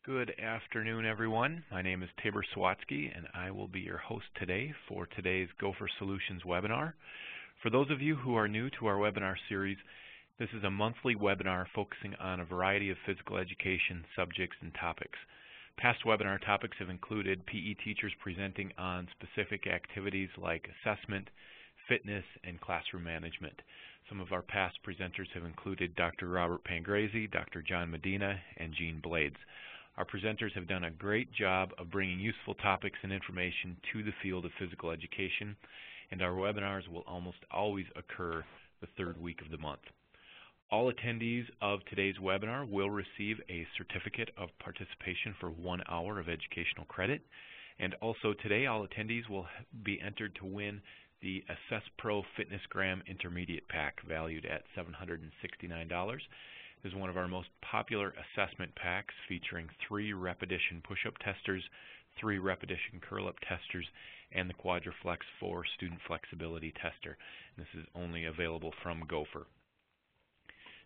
Good afternoon, everyone. My name is Tabor Swatsky, and I will be your host today for today's Gopher Solutions webinar. For those of you who are new to our webinar series, this is a monthly webinar focusing on a variety of physical education subjects and topics. Past webinar topics have included PE teachers presenting on specific activities like assessment, fitness, and classroom management. Some of our past presenters have included Dr. Robert Pangrazi, Dr. John Medina, and Jean Blades. Our presenters have done a great job of bringing useful topics and information to the field of physical education, and our webinars will almost always occur the third week of the month. All attendees of today's webinar will receive a certificate of participation for 1 hour of educational credit, and also today all attendees will be entered to win the Assess Pro Fitnessgram Intermediate Pack, valued at $769. This is one of our most popular assessment packs, featuring 3 repetition push-up testers, 3 repetition curl-up testers, and the Quadriflex 4 student flexibility tester. And this is only available from Gopher.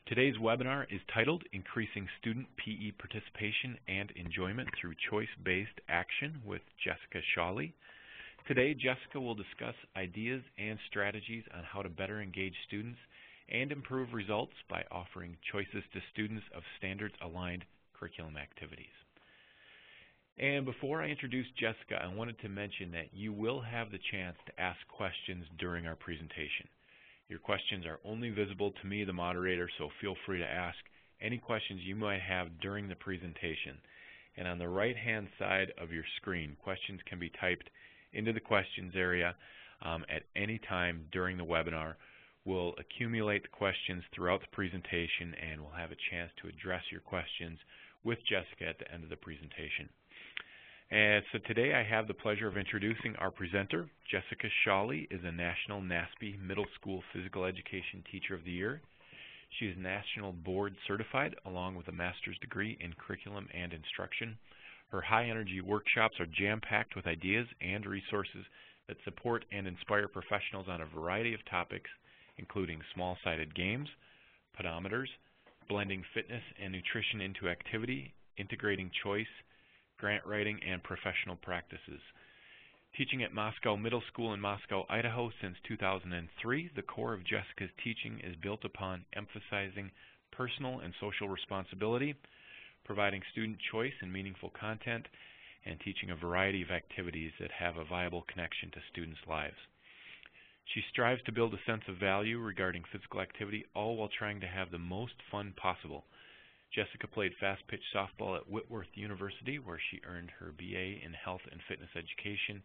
Today's webinar is titled Increasing Student PE Participation and Enjoyment Through Choice-Based Action with Jessica Shawley. Today, Jessica will discuss ideas and strategies on how to better engage students and improve results by offering choices to students of standards-aligned curriculum activities. And before I introduce Jessica, I wanted to mention that you will have the chance to ask questions during our presentation. Your questions are only visible to me, the moderator, so feel free to ask any questions you might have during the presentation. And on the right-hand side of your screen, questions can be typed into the questions area at any time during the webinar. We'll accumulate the questions throughout the presentation, and we'll have a chance to address your questions with Jessica at the end of the presentation. And so today I have the pleasure of introducing our presenter. Jessica Shawley is a National NASPE Middle School Physical Education Teacher of the Year. She is National Board Certified along with a master's degree in Curriculum and Instruction. Her high-energy workshops are jam-packed with ideas and resources that support and inspire professionals on a variety of topics, including small-sided games, pedometers, blending fitness and nutrition into activity, integrating choice, grant writing, and professional practices. Teaching at Moscow Middle School in Moscow, Idaho since 2003, the core of Jessica's teaching is built upon emphasizing personal and social responsibility, providing student choice and meaningful content, and teaching a variety of activities that have a viable connection to students' lives. She strives to build a sense of value regarding physical activity, all while trying to have the most fun possible. Jessica played fast-pitch softball at Whitworth University, where she earned her BA in Health and Fitness Education,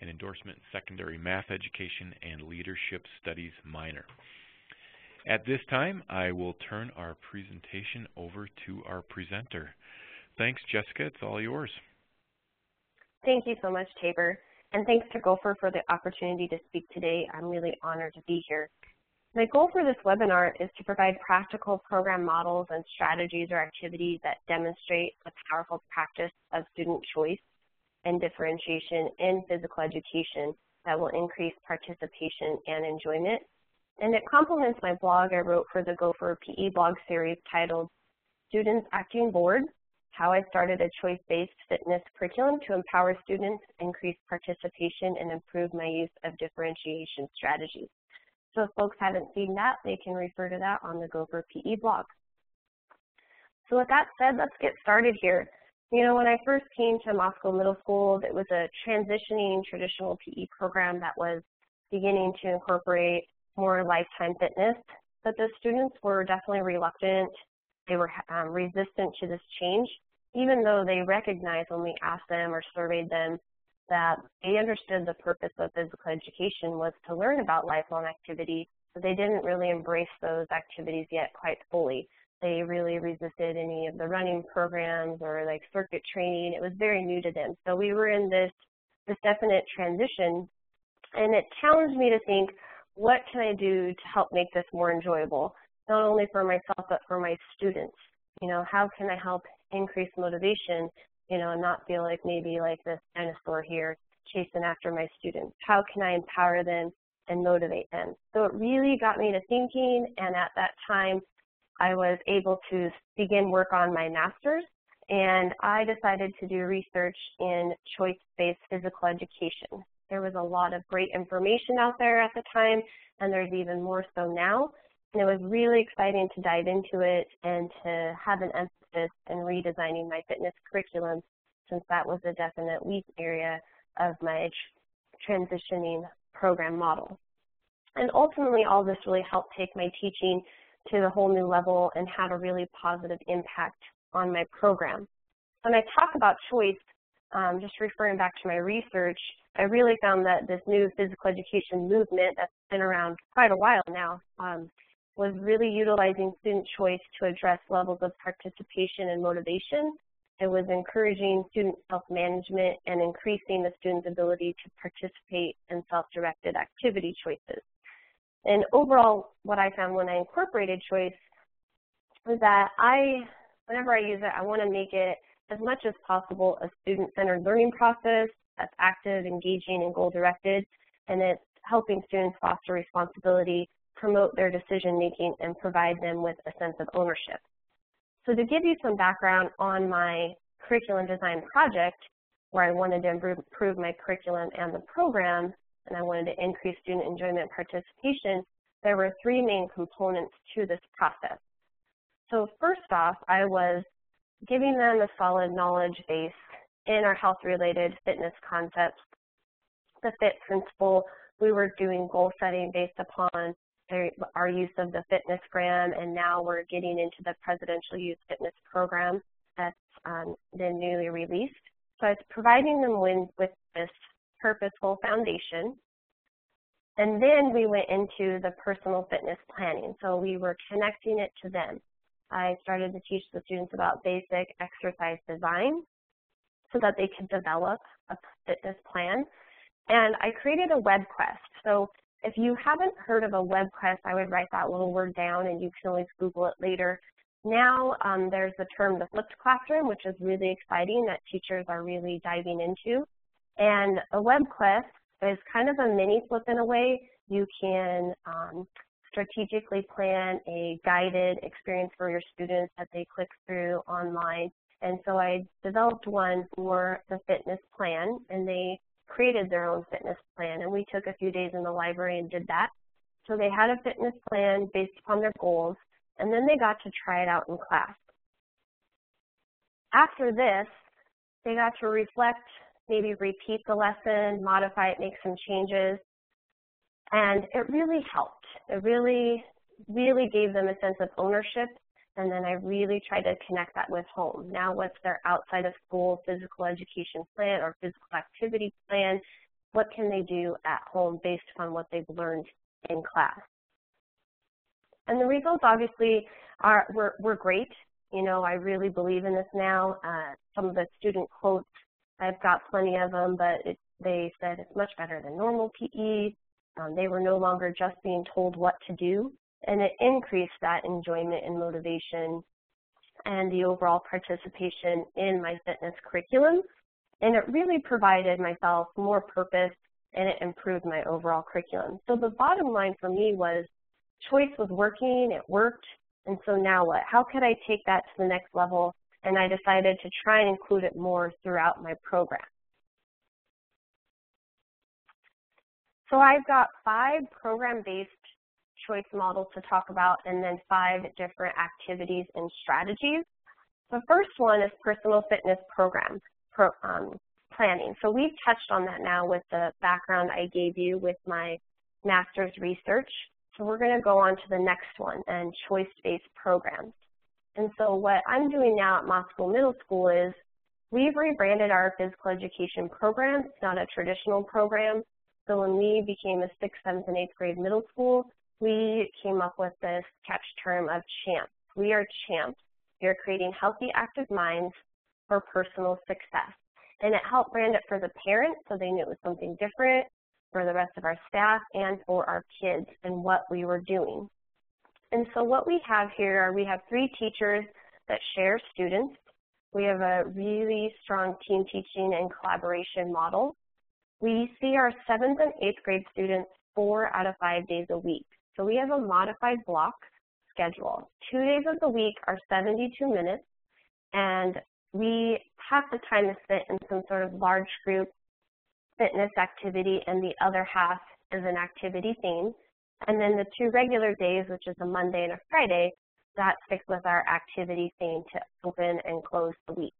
an endorsement in Secondary Math Education, and Leadership Studies minor. At this time, I will turn our presentation over to our presenter. Thanks, Jessica. It's all yours. Thank you so much, Tabor. And thanks to Gopher for the opportunity to speak today. I'm really honored to be here. My goal for this webinar is to provide practical program models and strategies or activities that demonstrate the powerful practice of student choice and differentiation in physical education that will increase participation and enjoyment. And it complements my blog I wrote for the Gopher PE blog series titled Students Acting Board: How I Started a Choice-Based Fitness Curriculum to Empower Students, Increase Participation, and Improve My Use of Differentiation Strategies. So if folks haven't seen that, they can refer to that on the Gopher PE blog. So with that said, let's get started here. You know, when I first came to Moscow Middle School, it was a transitioning traditional PE program that was beginning to incorporate more lifetime fitness, but the students were definitely reluctant. They were resistant to this change, even though they recognized when we asked them or surveyed them that they understood the purpose of physical education was to learn about lifelong activity, but they didn't really embrace those activities yet quite fully. They really resisted any of the running programs or like circuit training. It was very new to them. So we were in this definite transition, and it challenged me to think, what can I do to help make this more enjoyable, not only for myself, but for my students? You know, how can I help increase motivation, you know, and not feel like maybe like this dinosaur here chasing after my students? How can I empower them and motivate them? So it really got me to thinking, and at that time, I was able to begin work on my master's and I decided to do research in choice-based physical education. There was a lot of great information out there at the time, and there's even more so now. And it was really exciting to dive into it and to have an emphasis in redesigning my fitness curriculum, since that was a definite weak area of my transitioning program model. And ultimately, all this really helped take my teaching to a whole new level and had a really positive impact on my program. When I talk about choice, just referring back to my research, I really found that this new physical education movement that's been around quite a while now was really utilizing student choice to address levels of participation and motivation. It was encouraging student self-management and increasing the student's ability to participate in self-directed activity choices. And overall, what I found when I incorporated choice was that whenever I use it, I want to make it as much as possible a student-centered learning process that's active, engaging, and goal-directed, and it's helping students foster responsibility, promote their decision-making, and provide them with a sense of ownership. So to give you some background on my curriculum design project, where I wanted to improve my curriculum and the program, and I wanted to increase student enjoyment and participation, there were three main components to this process. So first off, I was giving them a solid knowledge base in our health-related fitness concepts. The FIT principle, we were doing goal setting based upon our use of the Fitnessgram, and now we're getting into the Presidential Youth Fitness Program that's been newly released. So it's providing them with this purposeful foundation. And then we went into the personal fitness planning. So we were connecting it to them. I started to teach the students about basic exercise design so that they could develop a fitness plan. And I created a web quest. So if you haven't heard of a web quest, I would write that little word down and you can always Google it later. Now there's the term the flipped classroom, which is really exciting that teachers are really diving into. And a web quest is kind of a mini flip in a way. You can strategically plan a guided experience for your students that they click through online. And so I developed one for the fitness plan, and they created their own fitness plan, and we took a few days in the library and did that. So they had a fitness plan based upon their goals, and then they got to try it out in class. After this, they got to reflect, maybe repeat the lesson, modify it, make some changes, and it really helped. It really gave them a sense of ownership, and then I really tried to connect that with home. Now what's their outside of school physical education plan or physical activity plan? What can they do at home based on what they've learned in class? And the results obviously were great. You know, I really believe in this now. Some of the student quotes, I've got plenty of them, but they said it's much better than normal PE. They were no longer just being told what to do, and it increased that enjoyment and motivation and the overall participation in my fitness curriculum. And it really provided myself more purpose, and it improved my overall curriculum. So the bottom line for me was choice was working, it worked, and so now what? How could I take that to the next level? And I decided to try and include it more throughout my program. So I've got 5 program-based choice models to talk about, and then 5 different activities and strategies. The first one is personal fitness program planning. So we've touched on that now with the background I gave you with my master's research. So we're going to go on to the next one, and choice-based programs. And so what I'm doing now at Moss School Middle School is we've rebranded our physical education program. It's not a traditional program. So when we became a 6th, 7th, and 8th grade middle school, we came up with this catch term of champs. We are champs. We are creating healthy, active minds for personal success. And it helped brand it for the parents so they knew it was something different, for the rest of our staff, and for our kids and what we were doing. And so what we have here are we have 3 teachers that share students. We have a really strong team teaching and collaboration model. We see our 7th and 8th grade students 4 out of 5 days a week. So we have a modified block schedule. 2 days of the week are 72 minutes, and we half the time is spent in some sort of large group fitness activity, and the other half is an activity theme. And then the 2 regular days, which is a Monday and a Friday, that sticks with our activity theme to open and close the week.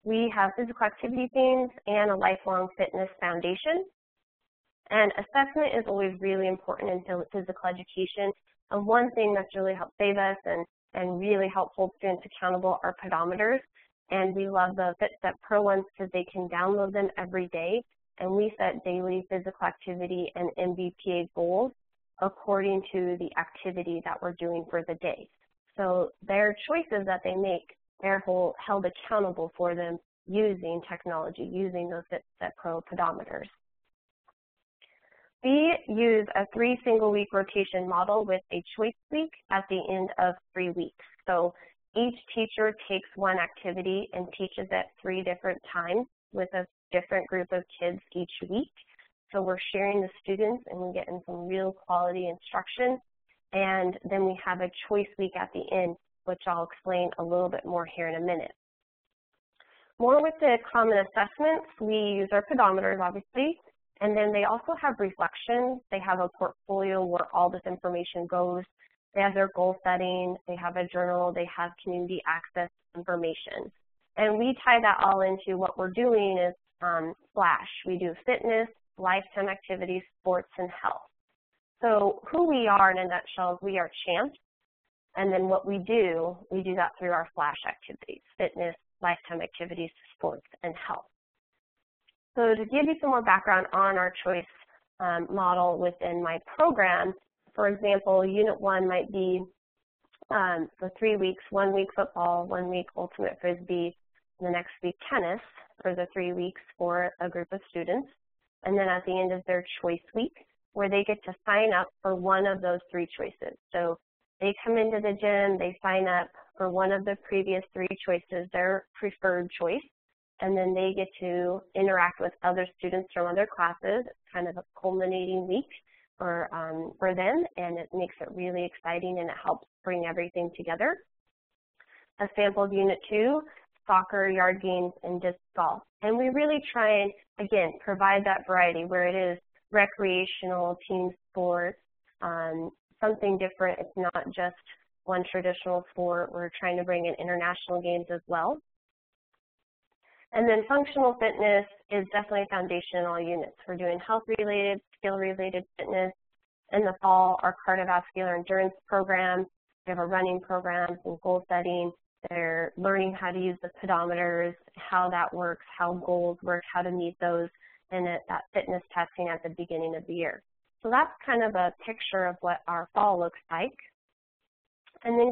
We have physical activity themes and a lifelong fitness foundation. And assessment is always really important in physical education. And one thing that's really helped save us and really help hold students accountable are pedometers. And we love the FitStep Pro ones because they can download them every day. And we set daily physical activity and MBPA goals according to the activity that we're doing for the day. So their choices that they make, they're held accountable for them using technology, using those FitStep Pro pedometers. We use a 3 single-week rotation model with a choice week at the end of 3 weeks. So each teacher takes one activity and teaches it 3 different times with a different group of kids each week. So we're sharing the students and we're getting some real quality instruction. And then we have a choice week at the end, which I'll explain a little bit more here in a minute. More with the common assessments, we use our pedometers, obviously, and then they also have reflections. They have a portfolio where all this information goes. They have their goal setting, they have a journal, they have community access information. And we tie that all into what we're doing is Flash. We do fitness, lifetime activities, sports, and health. So who we are in a nutshell is we are champs, and then what we do that through our Flash activities, fitness, lifetime activities, sports, and health. So to give you some more background on our choice model within my program, for example, Unit 1 might be for 3 weeks, 1 week football, 1 week ultimate frisbee, the next week tennis for the 3 weeks for a group of students. And then at the end of their choice week, where they get to sign up for one of those 3 choices. So they come into the gym, they sign up for one of the previous 3 choices, their preferred choice, and then they get to interact with other students from other classes. It's kind of a culminating week for them, and it makes it really exciting and it helps bring everything together. A sample of Unit 2, soccer, yard games, and disc golf. And we really try and, again, provide that variety where it is recreational, team sports, something different. It's not just one traditional sport. We're trying to bring in international games as well. And then functional fitness is definitely a foundation in all units. We're doing health-related, skill-related fitness. In the fall, our cardiovascular endurance programs. We have a running program, some goal setting. They're learning how to use the pedometers, how that works, how goals work, how to meet those, and that fitness testing at the beginning of the year. So that's kind of a picture of what our fall looks like. And then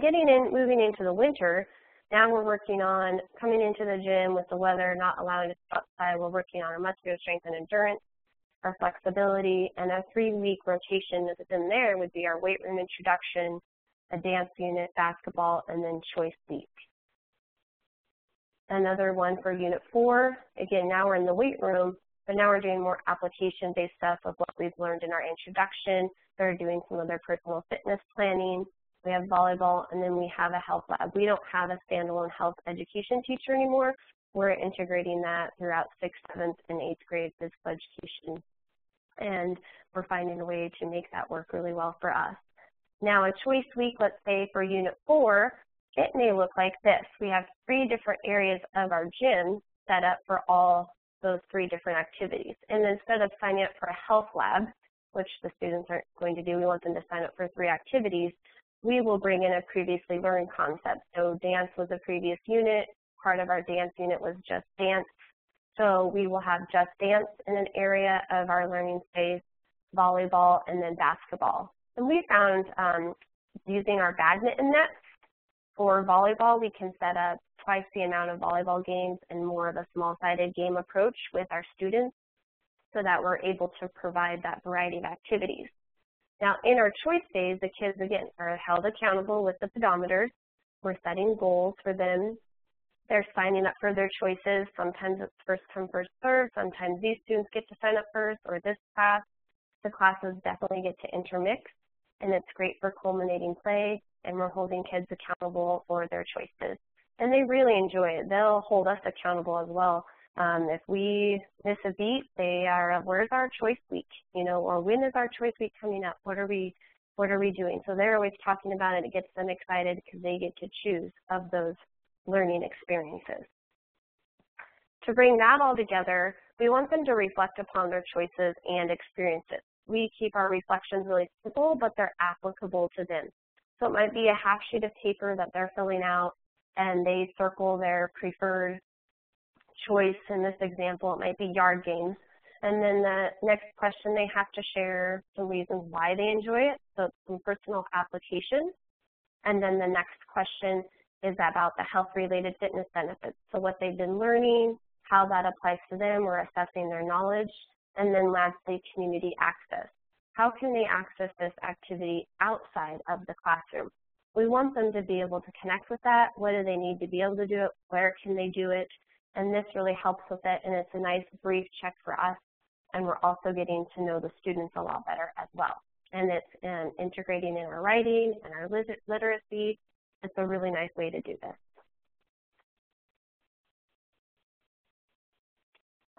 moving into the winter, now we're working on coming into the gym with the weather not allowing us to go outside. We're working on our muscular strength and endurance, our flexibility, and a 3-week rotation within there would be our weight room introduction, a dance unit, basketball, and then choice week. Another one for Unit 4, again, now we're in the weight room, but now we're doing more application-based stuff of what we've learned in our introduction. They're doing some of their personal fitness planning. We have volleyball, and then we have a health lab. We don't have a standalone health education teacher anymore. We're integrating that throughout 6th, 7th, and 8th grade physical education. And we're finding a way to make that work really well for us. Now, a choice week, let's say for Unit 4, it may look like this. We have 3 different areas of our gym set up for all those 3 different activities. And instead of signing up for a health lab, which the students aren't going to do, we want them to sign up for 3 activities, we will bring in a previously learned concept. So dance was a previous unit. Part of our dance unit was just dance. So we will have just dance in an area of our learning space, volleyball, and then basketball. And we found using our badminton nets for volleyball, we can set up twice the amount of volleyball games and more of a small-sided game approach with our students so that we're able to provide that variety of activities. Now, in our choice phase, the kids, again, are held accountable with the pedometers. We're setting goals for them. They're signing up for their choices. Sometimes it's first come, first served. Sometimes these students get to sign up first, or this class. The classes definitely get to intermix, and it's great for culminating play, and we're holding kids accountable for their choices. and they really enjoy it. They'll hold us accountable as well. If we miss a beat, they are, where's our choice week, you know, or when is our choice week coming up? What are we doing? So they're always talking about it. It gets them excited because they get to choose of those learning experiences. To bring that all together, we want them to reflect upon their choices and experiences. We keep our reflections really simple, but they're applicable to them. So it might be a half sheet of paper that they're filling out, and they circle their preferred choice. In this example, it might be yard games. And then the next question, they have to share some reasons why they enjoy it, so some personal application. And then the next question is about the health-related fitness benefits, so what they've been learning, how that applies to them, or assessing their knowledge. And then lastly, community access. How can they access this activity outside of the classroom? We want them to be able to connect with that. What do they need to be able to do it? Where can they do it? And this really helps with it, and it's a nice brief check for us, and we're also getting to know the students a lot better as well. And it's integrating in our writing and our literacy. It's a really nice way to do this.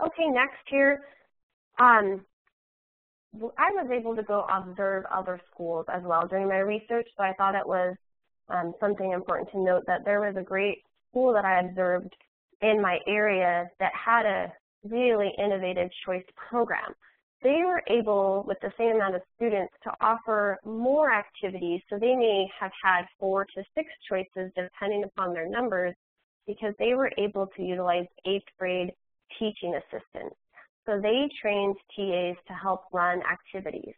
Okay, next here, I was able to go observe other schools as well during my research, so I thought it was something important to note that there was a great school that I observed in my area that had a really innovative choice program. They were able, with the same amount of students, to offer more activities, so they may have had 4 to 6 choices depending upon their numbers, because they were able to utilize 8th grade teaching assistants. So they trained TAs to help run activities.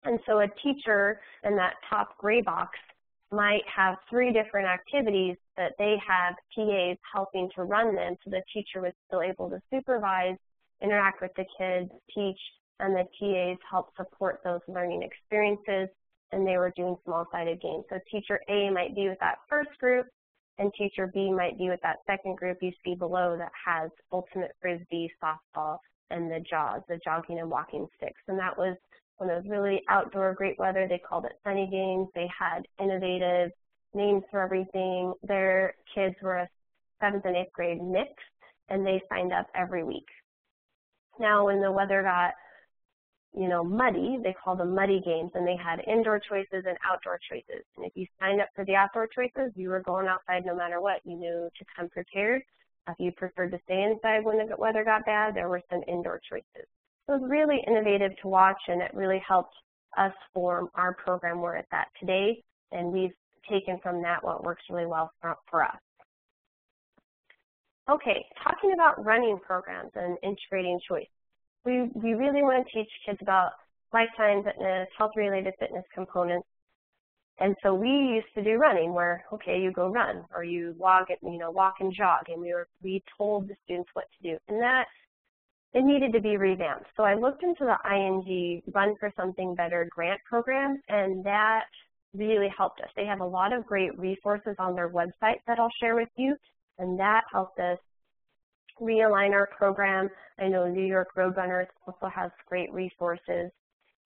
And so a teacher in that top gray box might have 3 different activities that they have TAs helping to run them, so the teacher was still able to supervise, interact with the kids, teach, and the TAs help support those learning experiences, and they were doing small-sided games. So teacher A might be with that first group, and teacher B might be with that second group you see below that has ultimate frisbee, softball, and the JAWS, the jogging and walking sticks. And that was when it was really outdoor, great weather. They called it sunny games. They had innovative names for everything. Their kids were a 7th and 8th grade mix, and they signed up every week. Now, when the weather got, you know, muddy, they called them muddy games, and they had indoor choices and outdoor choices. And if you signed up for the outdoor choices, you were going outside no matter what. You knew to come prepared. If you preferred to stay inside when the weather got bad, there were some indoor choices. So it was really innovative to watch, and it really helped us form our program where it's at today, and we've taken from that what works really well for us. Okay, talking about running programs and integrating choice. We really want to teach kids about lifetime fitness, health-related fitness components. And so we used to do running where, okay, you go run, or you walk and jog, and we told the students what to do. And that, it needed to be revamped. So I looked into the ING Run for Something Better grant program, and that really helped us. They have a lot of great resources on their website that I'll share with you, and that helped us realign our program. I know New York Roadrunners also has great resources.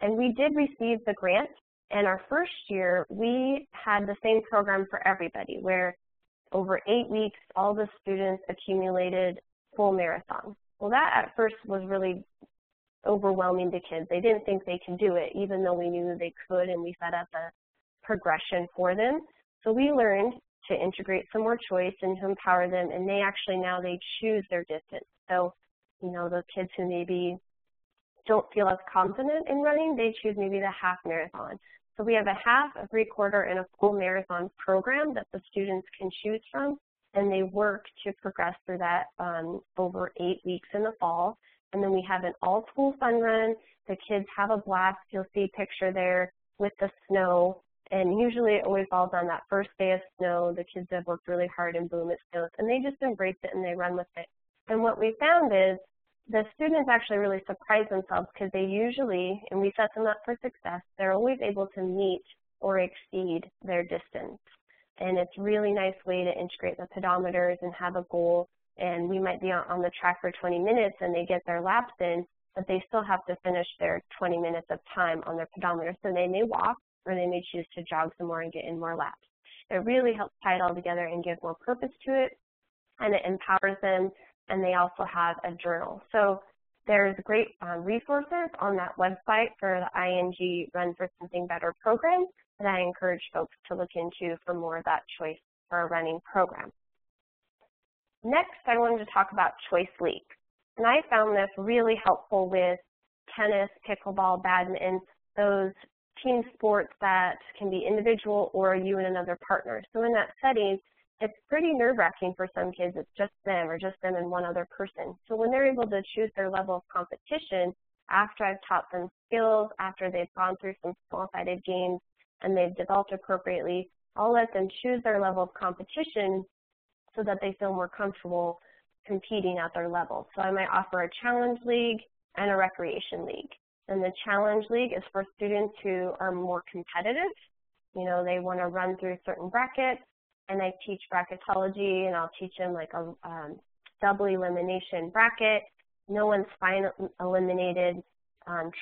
And we did receive the grant, and our first year, we had the same program for everybody, where over 8 weeks, all the students accumulated full marathon. Well, that at first was really overwhelming to kids. They didn't think they could do it, even though we knew they could, and we set up a progression for them. So we learned to integrate some more choice and to empower them, and they actually now they choose their distance. So, you know, those kids who maybe don't feel as confident in running, they choose maybe the half marathon. So we have a half, a 3/4, and a full marathon program that the students can choose from, and they work to progress through that over 8 weeks in the fall. And then we have an all-school fun run. The kids have a blast. You'll see a picture there with the snow. And usually it always falls on that first day of snow. The kids have worked really hard, and boom, it snows. And they just embrace it and they run with it. And what we found is the students actually really surprise themselves, because they usually, and we set them up for success, they're always able to meet or exceed their distance. And it's a really nice way to integrate the pedometers and have a goal. And we might be on the track for 20 minutes and they get their laps in, but they still have to finish their 20 minutes of time on their pedometer. So they may walk, or they may choose to jog some more and get in more laps. It really helps tie it all together and give more purpose to it, and it empowers them, and they also have a journal. So there's great resources on that website for the ING Run for Something Better program that I encourage folks to look into for more of that choice for a running program. Next, I wanted to talk about Choice League. And I found this really helpful with tennis, pickleball, badminton, those team sports that can be individual or you and another partner. So in that setting, it's pretty nerve-wracking for some kids. It's just them or just them and one other person. So when they're able to choose their level of competition, after I've taught them skills, after they've gone through some small-sided games and they've developed appropriately, I'll let them choose their level of competition so that they feel more comfortable competing at their level. So I might offer a challenge league and a recreation league. And the challenge league is for students who are more competitive. You know, they want to run through certain brackets, and I teach bracketology, and I'll teach them like a double elimination bracket. No one's final eliminated.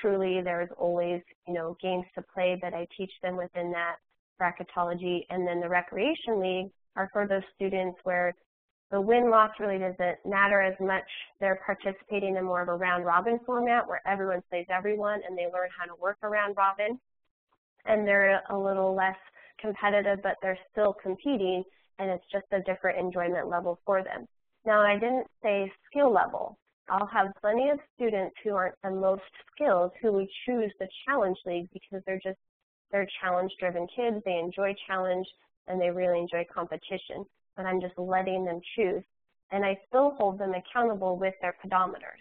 Truly, there's always, you know, games to play, but I teach them within that bracketology. And then the recreation league are for those students where the win-loss really doesn't matter as much. They're participating in more of a round-robin format where everyone plays everyone and they learn how to work a round-robin. And they're a little less competitive, but they're still competing, and it's just a different enjoyment level for them. Now, I didn't say skill level. I'll have plenty of students who aren't the most skilled who would choose the challenge league because they're challenge-driven kids. They enjoy challenge, and they really enjoy competition. But I'm just letting them choose. And I still hold them accountable with their pedometers.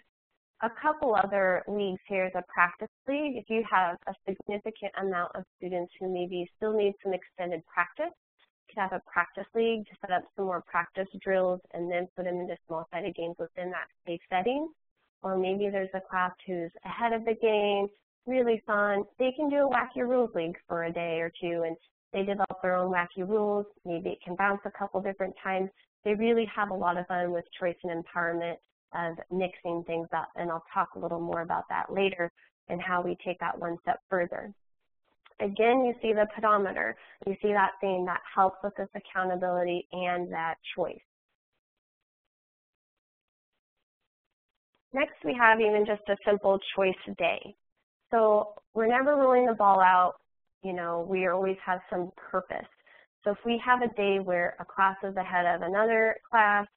A couple other leagues here is a practice league. If you have a significant amount of students who maybe still need some extended practice, you could have a practice league to set up some more practice drills and then put them into small-sided games within that safe setting. Or maybe there's a class who's ahead of the game, really fun. They can do a wacky rules league for a day or two, and they develop their own wacky rules. Maybe it can bounce a couple different times. They really have a lot of fun with choice and empowerment of mixing things up, and I'll talk a little more about that later and how we take that one step further. Again, you see the pedometer. You see that thing that helps with this accountability and that choice. Next, we have even just a simple choice day. So we're never rolling the ball out. You know, we always have some purpose. So if we have a day where a class is ahead of another class,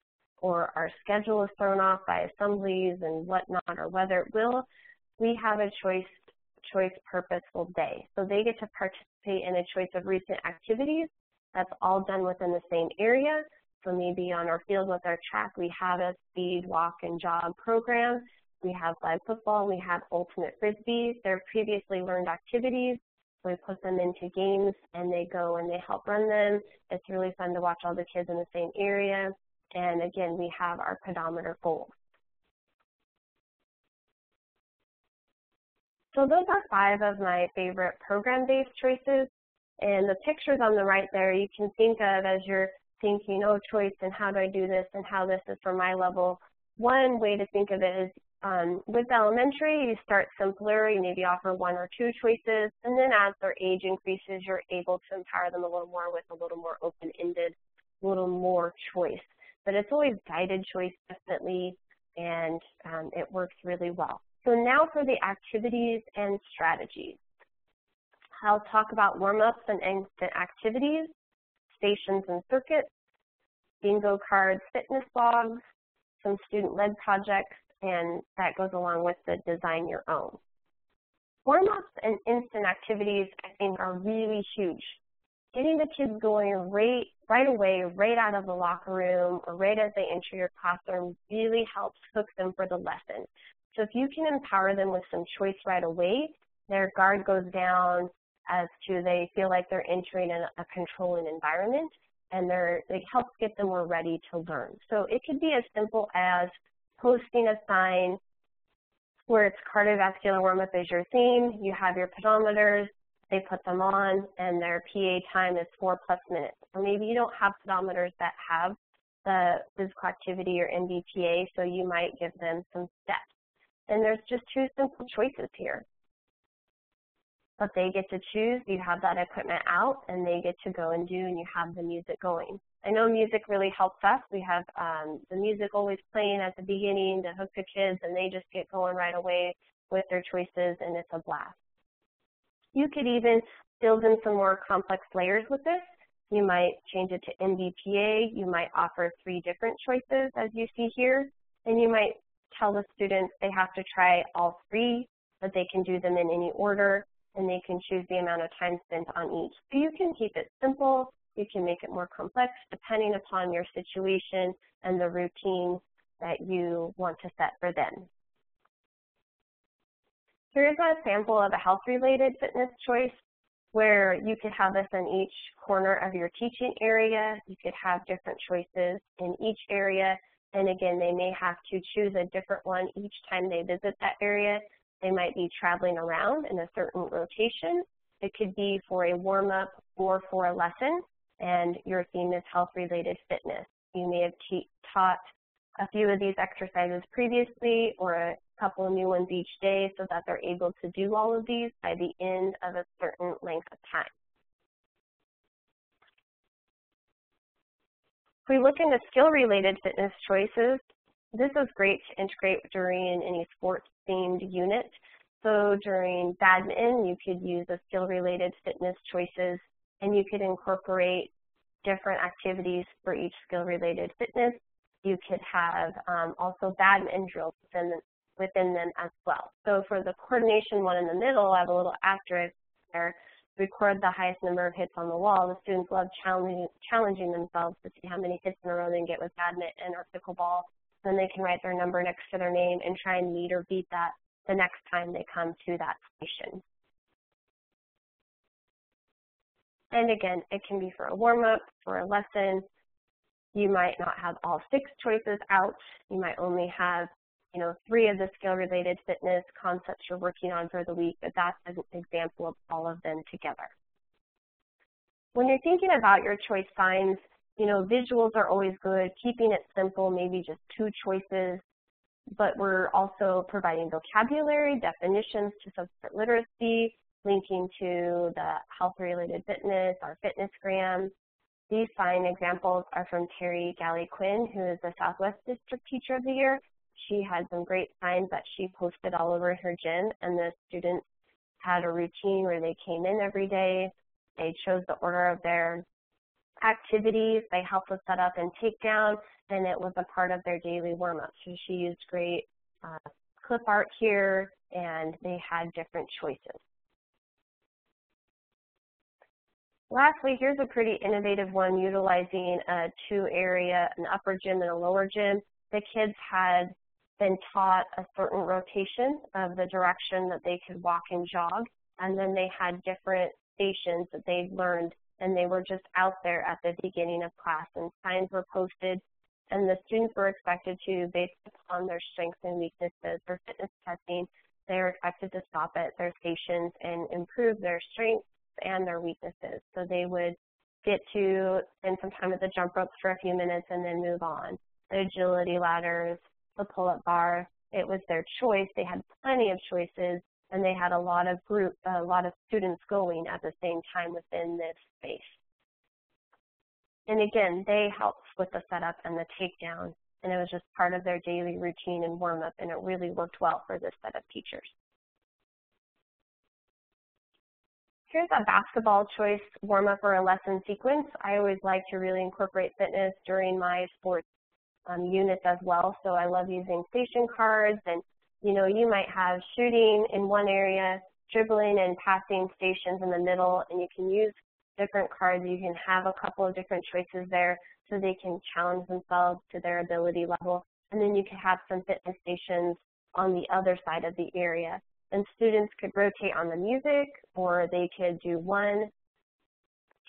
or our schedule is thrown off by assemblies and whatnot, or whether it will, we have a choice purposeful day. So they get to participate in a choice of recent activities. That's all done within the same area. So maybe on our field with our track, we have a speed, walk, and jog program. We have flag football. We have ultimate frisbee. They're previously learned activities. We put them into games, and they go and they help run them. It's really fun to watch all the kids in the same area. And again, we have our pedometer goals. So those are 5 of my favorite program-based choices. And the pictures on the right there, you can think of as you're thinking, oh, choice, and how do I do this, and how this is for my level. One way to think of it is with elementary, you start simpler. You maybe offer 1 or 2 choices. And then as their age increases, you're able to empower them a little more with a little more open-ended, a little more choice. But it's always guided choice, definitely, and it works really well. So now for the activities and strategies. I'll talk about warm-ups and instant activities, stations and circuits, bingo cards, fitness logs, some student-led projects, and that goes along with the design your own. Warm-ups and instant activities, I think, are really huge. Getting the kids going right away, right out of the locker room, or right as they enter your classroom really helps hook them for the lesson. So if you can empower them with some choice right away, their guard goes down as to they feel like they're entering a controlling environment, and it helps get them more ready to learn. So it could be as simple as posting a sign where it's cardiovascular warm-up is your theme. You have your pedometers. They put them on, and their PA time is 4+ minutes. Or maybe you don't have pedometers that have the physical activity or MBPA, so you might give them some steps. And there's just 2 simple choices here. but they get to choose. You have that equipment out, and they get to go and do, and you have the music going. I know music really helps us. We have the music always playing at the beginning to hook the kids, and they just get going right away with their choices, and it's a blast. You could even build in some more complex layers with this. You might change it to NBPA. You might offer 3 different choices, as you see here, and you might tell the students they have to try all 3, but they can do them in any order, and they can choose the amount of time spent on each. So you can keep it simple. You can make it more complex depending upon your situation and the routine that you want to set for them. Here's a sample of a health-related fitness choice where you could have this in each corner of your teaching area. You could have different choices in each area. And again, they may have to choose a different one each time they visit that area. They might be traveling around in a certain rotation. It could be for a warm-up or for a lesson, and your theme is health-related fitness. You may have taught a few of these exercises previously or a couple of new ones each day so that they're able to do all of these by the end of a certain length of time. If we look into skill-related fitness choices, this is great to integrate during any sports-themed unit. So during badminton, you could use a skill-related fitness choices, and you could incorporate different activities for each skill-related fitness. You could have also badminton drills within them as well. So for the coordination one in the middle, I have a little asterisk there. Record the highest number of hits on the wall. The students love challenging themselves to see how many hits in a row they can get with badminton or pickleball. Then they can write their number next to their name and try and meet or beat that the next time they come to that station. And again, it can be for a warm-up, for a lesson. You might not have all 6 choices out. You might only have 3 of the skill-related fitness concepts you're working on for the week, but that's an example of all of them together. When you're thinking about your choice signs, visuals are always good, keeping it simple, maybe just 2 choices, but we're also providing vocabulary, definitions to substitute literacy, linking to the health-related fitness, our Fitnessgram. These sign examples are from Terry Galley-Quinn, who is the Southwest District Teacher of the Year. She had some great signs that she posted all over her gym, and the students had a routine where they came in every day. They chose the order of their activities. They helped with setup and takedown, and it was a part of their daily warm-up. So she used great clip art here, and they had different choices. Lastly, here's a pretty innovative one utilizing a 2-area, an upper gym and a lower gym. The kids had been taught a certain rotation of the direction that they could walk and jog, and then they had different stations that they'd learned, and they were just out there at the beginning of class, and signs were posted, and the students were expected to, based upon their strengths and weaknesses for fitness testing, they were expected to stop at their stations and improve their strengths and their weaknesses. So they would get to spend some time at the jump ropes for a few minutes and then move on. The agility ladders, the pull-up bar, it was their choice. They had plenty of choices, and they had a lot of students going at the same time within this space. And again, they helped with the setup and the takedown, and it was just part of their daily routine and warm-up, and it really worked well for this set of teachers. Here's a basketball choice warm-up or a lesson sequence. I always like to really incorporate fitness during my sports units as well. So I love using station cards, and you might have shooting in one area, dribbling and passing stations in the middle, and you can use different cards. You can have a couple of different choices there so they can challenge themselves to their ability level. And then you can have some fitness stations on the other side of the area. And students could rotate on the music, or they could do one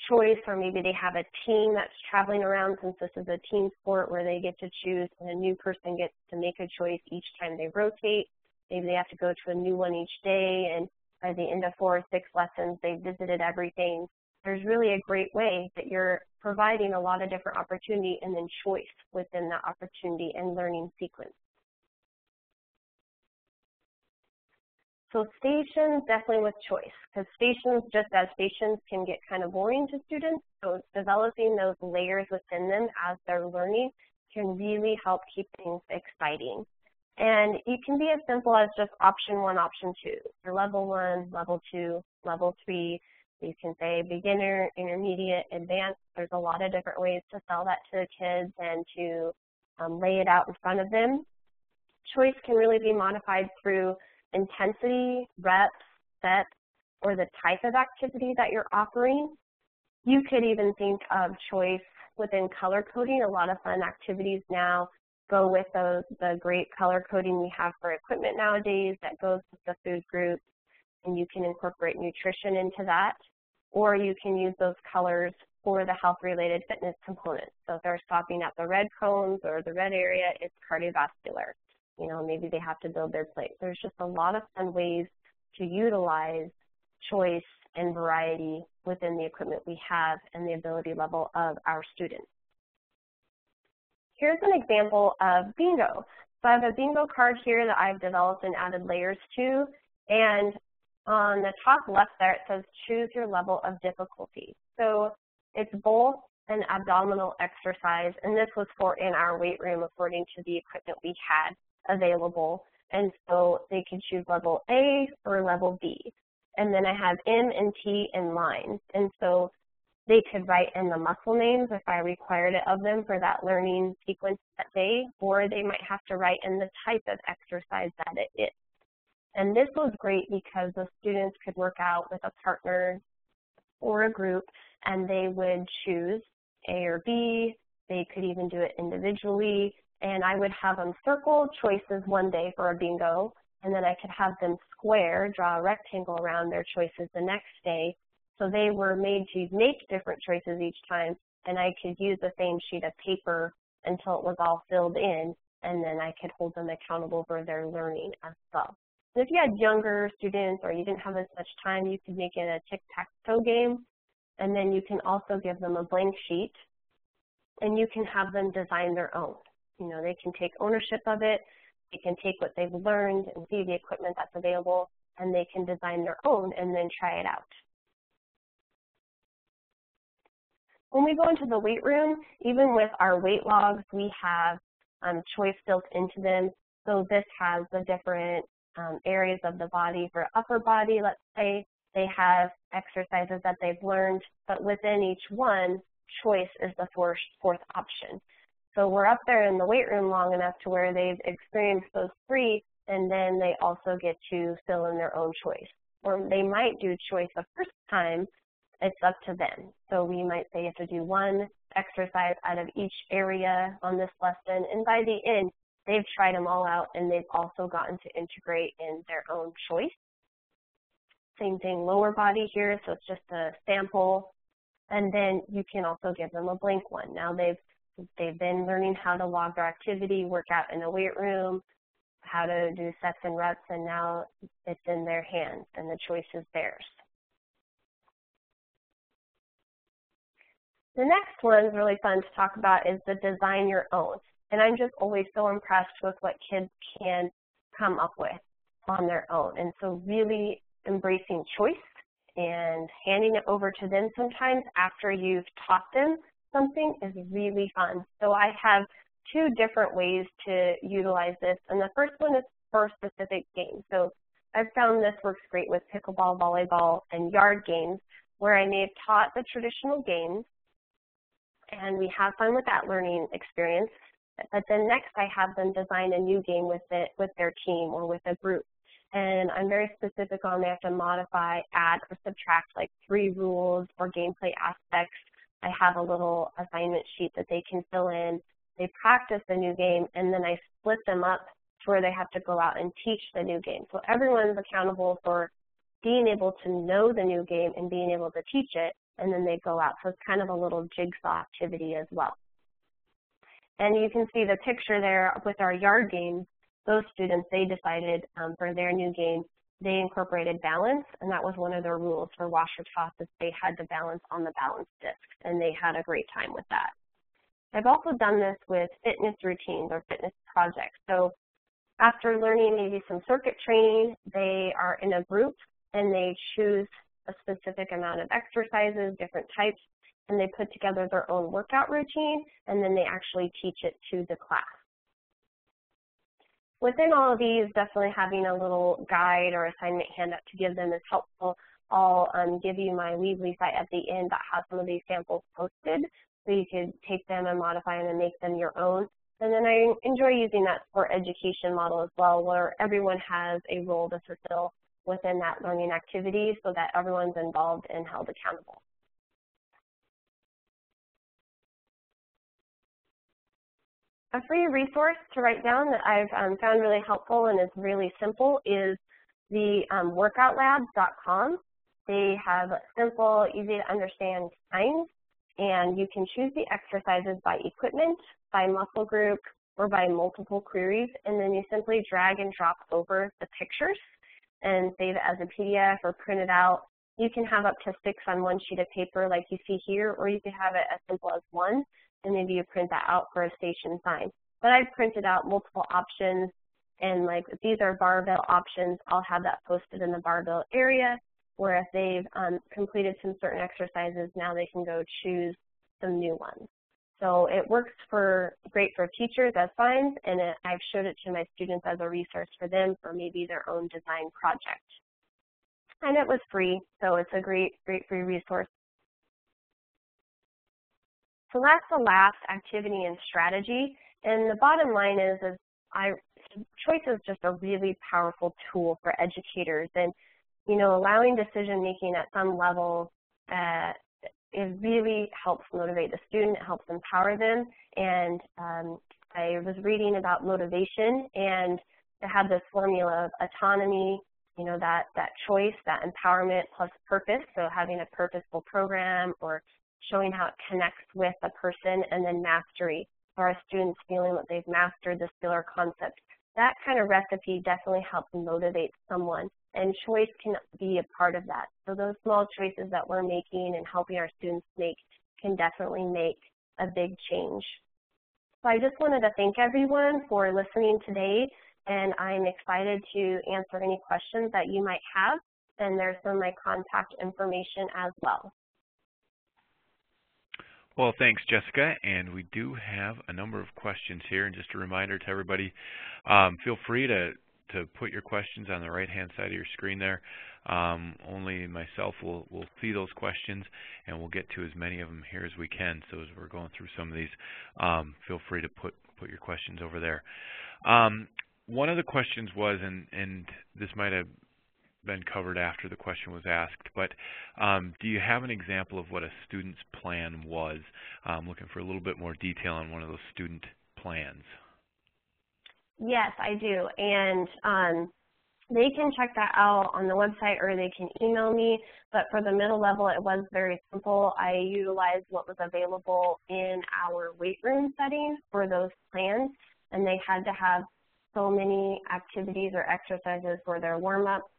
choice, or maybe they have a team that's traveling around, since this is a team sport where they get to choose and a new person gets to make a choice each time they rotate. Maybe they have to go to a new one each day, and by the end of 4 or 6 lessons, they visited everything. There's really a great way that you're providing a lot of different opportunity and then choice within that opportunity and learning sequence. So stations, definitely with choice, because stations, just as stations can get kind of boring to students, so developing those layers within them as they're learning can really help keep things exciting. And it can be as simple as just option 1, option 2, or level 1, level 2, level 3. You can say beginner, intermediate, advanced. There's a lot of different ways to sell that to the kids and to lay it out in front of them. Choice can really be modified through intensity, reps, sets, or the type of activity that you're offering. You could even think of choice within color coding. A lot of fun activities now go with the great color coding we have for equipment nowadays that goes with the food groups, and you can incorporate nutrition into that, or you can use those colors for the health-related fitness components. So if they're stopping at the red cones or the red area, it's cardiovascular. You know, maybe they have to build their plate. There's just a lot of fun ways to utilize choice and variety within the equipment we have and the ability level of our students. Here's an example of bingo. So I have a bingo card here that I've developed and added layers to, and on the top left there it says choose your level of difficulty. So it's both an abdominal exercise, and this was for in our weight room according to the equipment we had available, and so they could choose level A or level B. And then I have M and T in lines, and so they could write in the muscle names if I required it of them for that learning sequence that day, or they might have to write in the type of exercise that it is. And this was great because the students could work out with a partner or a group, and they would choose A or B. They could even do it individually, and I would have them circle choices one day for a bingo, and then I could have them square, draw a rectangle around their choices the next day. So they were made to make different choices each time, and I could use the same sheet of paper until it was all filled in, and then I could hold them accountable for their learning as well. And if you had younger students or you didn't have as much time, you could make it a tic-tac-toe game, and then you can also give them a blank sheet, and you can have them design their own. You know, they can take ownership of it, they can take what they've learned and see the equipment that's available, and they can design their own and then try it out. When we go into the weight room, even with our weight logs, we have choice built into them. So this has the different areas of the body. For upper body, let's say, they have exercises that they've learned, but within each one, choice is the fourth option. So we're up there in the weight room long enough to where they've experienced those 3, and then they also get to fill in their own choice. Or they might do choice the first time. It's up to them. So we might say you have to do 1 exercise out of each area on this lesson, and by the end, they've tried them all out, and they've also gotten to integrate in their own choice. Same thing, lower body here, so it's just a sample, and then you can also give them a blank one. Now they've been learning how to log their activity, work out in a weight room, how to do sets and reps, and now it's in their hands, and the choice is theirs. The next one is really fun to talk about is the design your own. And I'm just always so impressed with what kids can come up with on their own. And so really embracing choice and handing it over to them sometimes after you've taught them something is really fun. So I have 2 different ways to utilize this. And the first one is for specific games. So I've found this works great with pickleball, volleyball, and yard games, where I may have taught the traditional games, and we have fun with that learning experience. But then next I have them design a new game with their team or with a group. And I'm very specific on they have to modify, add, or subtract like 3 rules or gameplay aspects. I have a little assignment sheet that they can fill in. They practice the new game, and then I split them up to where they have to go out and teach the new game. So everyone's accountable for being able to know the new game and being able to teach it, and then they go out. So it's kind of a little jigsaw activity as well. And you can see the picture there with our yard games. Those students, they decided for their new game, they incorporated balance, and that was one of their rules for washer tosses. They had to balance on the balance disc, and they had a great time with that. I've also done this with fitness routines or fitness projects. So After learning maybe some circuit training, they are in a group and they choose a specific amount of exercises, different types, and they put together their own workout routine, and then they actually teach it to the class. Within all of these, definitely having a little guide or assignment handout to give them is helpful. I'll give you my Weebly site at the end that has some of these samples posted, so you could take them and modify them and make them your own. And then I enjoy using that sport education model as well, where everyone has a role to fulfill within that learning activity so that everyone's involved and held accountable. A free resource to write down that I've found really helpful and is really simple is the WorkLabcom. They have simple, easy to understand times, and you can choose the exercises by equipment, by muscle group, or by multiple queries, and then you simply drag and drop over the pictures and save it as a PDF or print it out. You can have up to 6 on one sheet of paper like you see here, or you can have it as simple as 1, and maybe you print that out for a station sign. But I've printed out multiple options, and like if these are barbell options, I'll have that posted in the barbell area, where if they've completed some certain exercises, now they can go choose some new ones. So it works great for teachers as signs, and I've showed it to my students as a resource for them for maybe their own design project. And it was free, so it's a great free resource. So that's the last activity and strategy. And the bottom line is choice is just a really powerful tool for educators. And, you know, allowing decision making at some level it really helps motivate the student, it helps empower them. And I was reading about motivation, and it had this formula of autonomy, you know, that choice, that empowerment plus purpose. So having a purposeful program or showing how it connects with a person, and then mastery, for our students feeling that they've mastered the skill or concept. That kind of recipe definitely helps motivate someone, and choice can be a part of that. So those small choices that we're making and helping our students make can definitely make a big change. So I just wanted to thank everyone for listening today, and I'm excited to answer any questions that you might have, and there's some of my contact information as well. Well, thanks, Jessica, and we do have a number of questions here. And just a reminder to everybody, feel free to put your questions on the right-hand side of your screen there. Only myself will see those questions, and we'll get to as many of them here as we can. So as we're going through some of these, feel free to put your questions over there. One of the questions was, and this might have been covered after the question was asked, but do you have an example of what a student's plan was? I'm looking for a little bit more detail on one of those student plans. Yes, I do, and they can check that out on the website, or they can email me. But for the middle level, it was very simple. I utilized what was available in our weight room setting for those plans, and they had to have so many activities or exercises for their warm-up,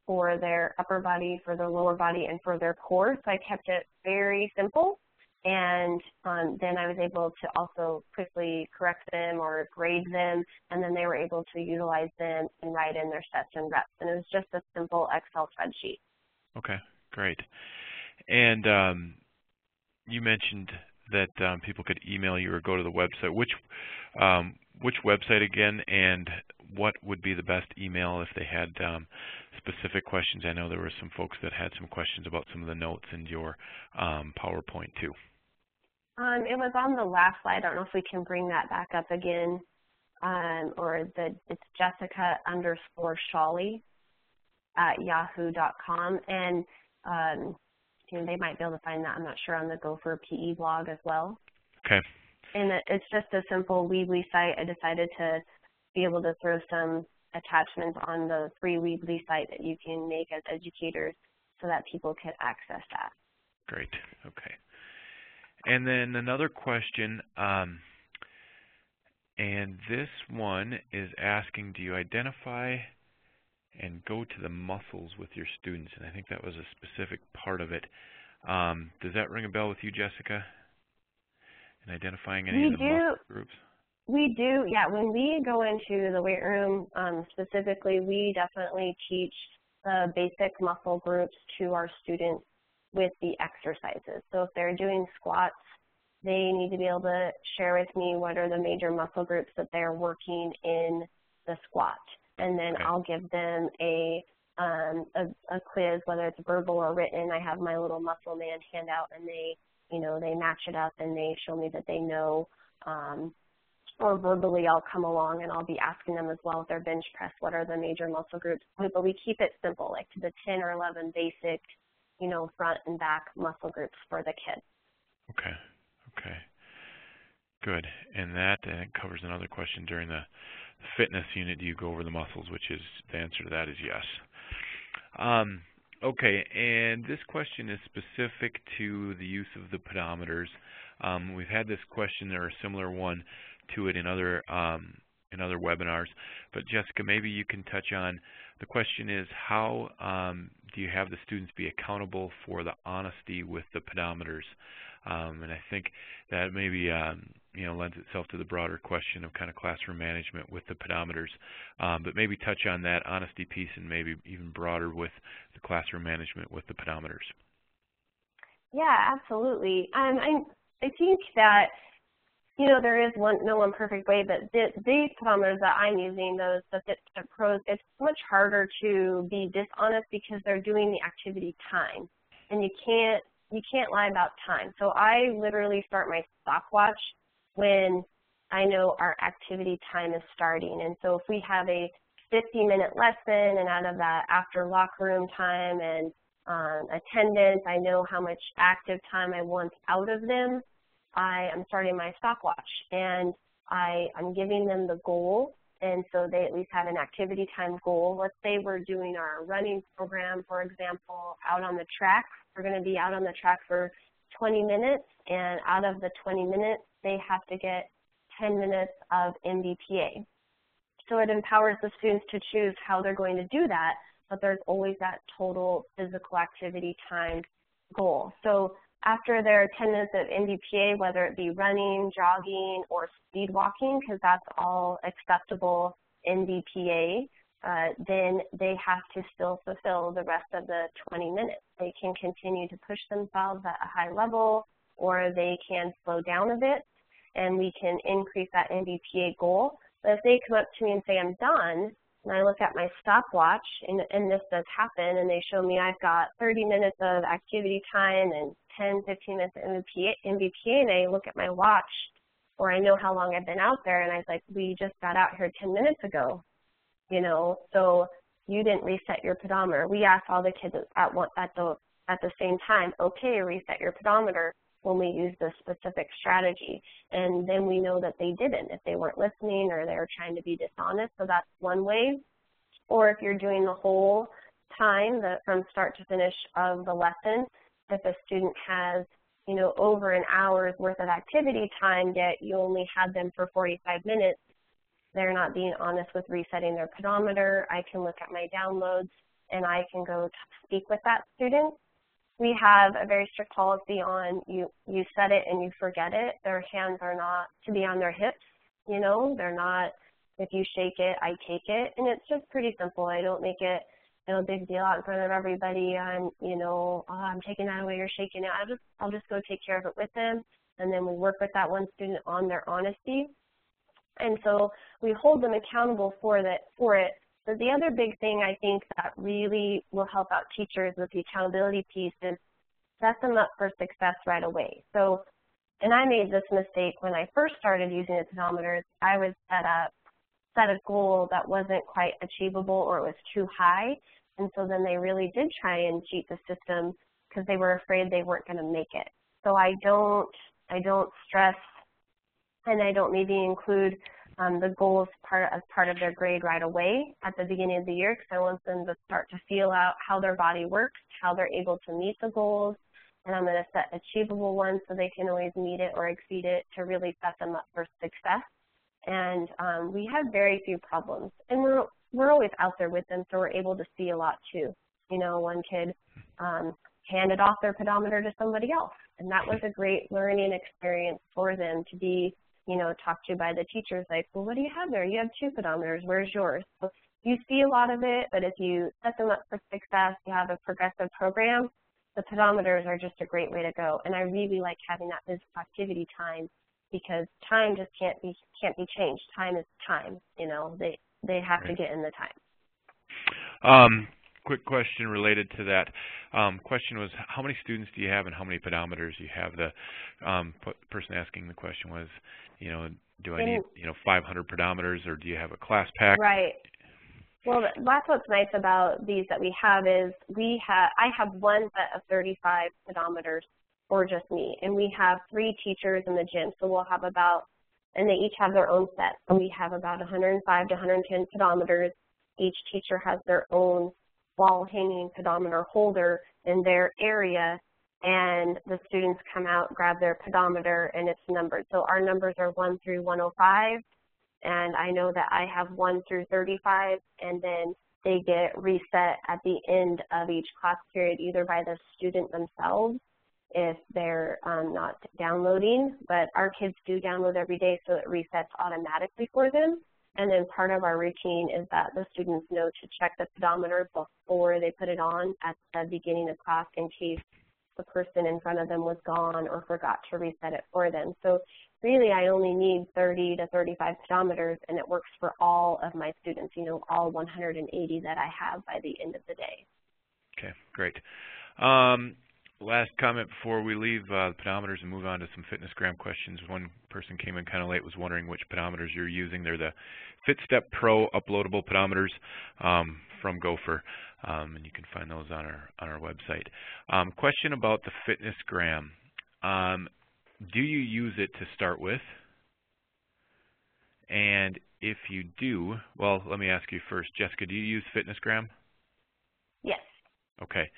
for their upper body, for their lower body, and for their core. So I kept it very simple, and then I was able to also quickly correct them or grade them, and then they were able to utilize them and write in their sets and reps. And it was just a simple Excel spreadsheet. Okay, great. And you mentioned that people could email you or go to the website. Which website again, and what would be the best email if they had specific questions? I know there were some folks that had some questions about some of the notes in your PowerPoint too. It was on the last slide. I don't know if we can bring that back up again, it's Jessica_Shawley at yahoo.com, and you know, they might be able to find that, I'm not sure, on the Gopher PE blog as well. Okay. And it's just a simple Weebly site. I decided to be able to throw some attachments on the free Weebly site that you can make as educators so that people can access that. Great. Okay. And then another question, and this one is asking, do you identify and go to the muscles with your students? And I think that was a specific part of it. Does that ring a bell with you, Jessica? And identifying any of the muscle groups? We do, yeah. When we go into the weight room specifically, we definitely teach the basic muscle groups to our students with the exercises. So if they're doing squats, they need to be able to share with me what are the major muscle groups that they're working in the squat. And then I'll give them a quiz, whether it's verbal or written. I have my little muscle man handout, and they, they match it up and they show me that they know. Or verbally, I'll come along and I'll be asking them as well if they're bench press, what are the major muscle groups. But we keep it simple, like to the 10 or 11 basic, front and back muscle groups for the kids. Okay. Good. And that covers another question during the fitness unit. Do you go over the muscles? Which is, the answer to that is yes. Okay, and this question is specific to the use of the pedometers. We've had this question or a similar one to it in other webinars, but Jessica, maybe you can touch on, the question is, how do you have the students be accountable for the honesty with the pedometers? And I think that maybe lends itself to the broader question of kind of classroom management with the pedometers, but maybe touch on that honesty piece and maybe even broader with the classroom management with the pedometers. Yeah, absolutely. I think that there is no one perfect way, but these pedometers that I'm using, the Fitstep Pros, it's much harder to be dishonest because they're doing the activity time, and you can't lie about time. So I literally start my stopwatch when I know our activity time is starting. And so if we have a 50-minute lesson, and out of that after locker room time and attendance, I know how much active time I want out of them, I am starting my stopwatch, and I'm giving them the goal, and so they at least have an activity time goal. Let's say we're doing our running program, for example, out on the track. We're going to be out on the track for 20 minutes, and out of the 20 minutes, they have to get 10 minutes of MBPA. So it empowers the students to choose how they're going to do that, but there's always that total physical activity time goal. So after their 10 minutes of MBPA, whether it be running, jogging, or speed walking, because that's all acceptable MBPA, then they have to still fulfill the rest of the 20 minutes. They can continue to push themselves at a high level, or they can slow down a bit, and we can increase that MBPA goal. But if they come up to me and say, I'm done, and I look at my stopwatch, and this does happen, and they show me I've got 30 minutes of activity time and 10, 15 minutes of MBPA, and I look at my watch, or I know how long I've been out there, and I was like, we just got out here 10 minutes ago, so you didn't reset your pedometer. We asked all the kids at the same time, okay, reset your pedometer when we use this specific strategy. And then we know that they didn't, if they weren't listening or they were trying to be dishonest. So that's one way. Or if you're doing the whole time, from start to finish of the lesson, if a student has, over an hour's worth of activity time, yet you only had them for 45 minutes, they're not being honest with resetting their pedometer. I can look at my downloads and I can go speak with that student. We have a very strict policy on you set it and you forget it. Their hands are not to be on their hips, they're not, if you shake it, I take it. And it's just pretty simple. I don't make it a big deal out in front of everybody. I'm taking that away, you're shaking it. I'll just go take care of it with them. And then we work with that one student on their honesty. And so we hold them accountable for it. But the other big thing I think that really will help out teachers with the accountability piece is set them up for success right away. So, and I made this mistake when I first started using the pedometers. I would set a goal that wasn't quite achievable, or it was too high. And so then they really did try and cheat the system because they were afraid they weren't going to make it. So I don't stress, and I don't maybe include the goals as part of their grade right away at the beginning of the year, because I want them to start to feel out how their body works, how they're able to meet the goals, and I'm going to set achievable ones so they can always meet it or exceed it to really set them up for success. And we have very few problems, and we're always out there with them, so we're able to see a lot too. One kid handed off their pedometer to somebody else, and that was a great learning experience for them to be you know, talked to by the teachers, like, well, what do you have there? You have 2 pedometers. Where's yours? So you see a lot of it, but if you set them up for success, you have a progressive program, the pedometers are just a great way to go. And I really like having that physical activity time because time just can't be changed. Time is time, you know, they have to get in the time. Quick question related to that. Question was, how many students do you have and how many pedometers do you have? The person asking the question was, you know, do I need, you know, 500 pedometers or do you have a class pack? Right. Well, that's what's nice about these that we have is I have one set of 35 pedometers for just me, and we have 3 teachers in the gym, so we'll have and they each have their own set. So we have about 105 to 110 pedometers. Each teacher has their own wall-hanging pedometer holder in their area, and the students come out, grab their pedometer, and it's numbered. So our numbers are 1 through 105, and I know that I have 1 through 35, and then they get reset at the end of each class period, either by the student themselves if they're not downloading, but our kids do download every day, so it resets automatically for them. And then part of our routine is that the students know to check the pedometer before they put it on at the beginning of class in case the person in front of them was gone or forgot to reset it for them. So really I only need 30 to 35 pedometers, and it works for all of my students, you know, all 180 that I have by the end of the day. Okay, great. Last comment before we leave the pedometers and move on to some Fitnessgram questions. One person came in kind of late, was wondering which pedometers you're using. They're the FitStep Pro uploadable pedometers from Gopher, and you can find those on our website. Question about the Fitnessgram. Do you use it to start with? And if you do, well, let me ask you first, Jessica, do you use Fitnessgram? Yes. Okay.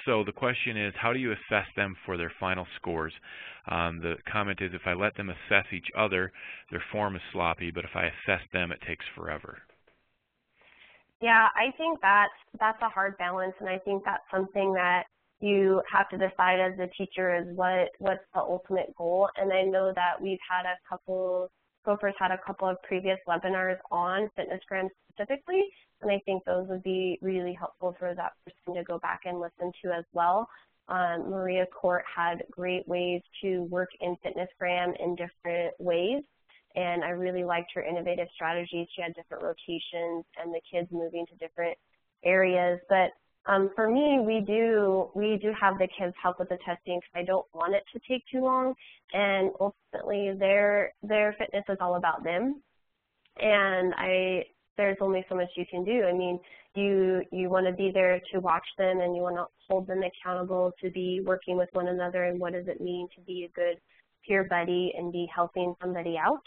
So the question is, how do you assess them for their final scores? The comment is, if I let them assess each other, their form is sloppy, but if I assess them, it takes forever. Yeah, I think that's a hard balance, and I think that's something that you have to decide as a teacher is what's the ultimate goal. And I know that Gopher's had a couple of previous webinars on Fitnessgram specifically, and I think those would be really helpful for that person to go back and listen to as well. Maria Court had great ways to work in Fitnessgram in different ways, and I really liked her innovative strategies. She had different rotations and the kids moving to different areas. But for me, we do have the kids help with the testing because I don't want it to take too long, and ultimately their fitness is all about them, and there's only so much you can do. I mean, you want to be there to watch them, and you want to hold them accountable to be working with one another, and what does it mean to be a good peer buddy and be helping somebody out.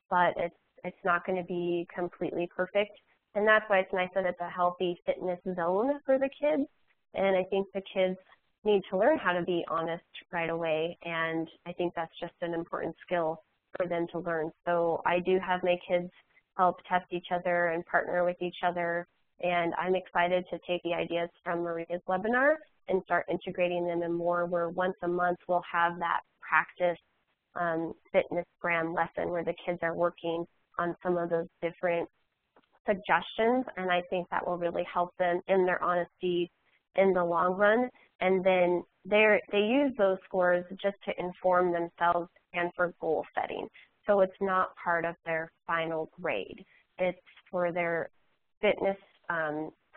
But it's not going to be completely perfect, and that's why it's nice that it's a healthy fitness zone for the kids. And I think the kids need to learn how to be honest right away, and I think that's just an important skill for them to learn. So I do have my kids help test each other and partner with each other, and I'm excited to take the ideas from Maria's webinar and start integrating them in more, where once a month we'll have that practice Fitnessgram lesson where the kids are working on some of those different suggestions, and I think that will really help them in their honesty in the long run. And then they use those scores just to inform themselves and for goal setting. So it's not part of their final grade. It's for their fitness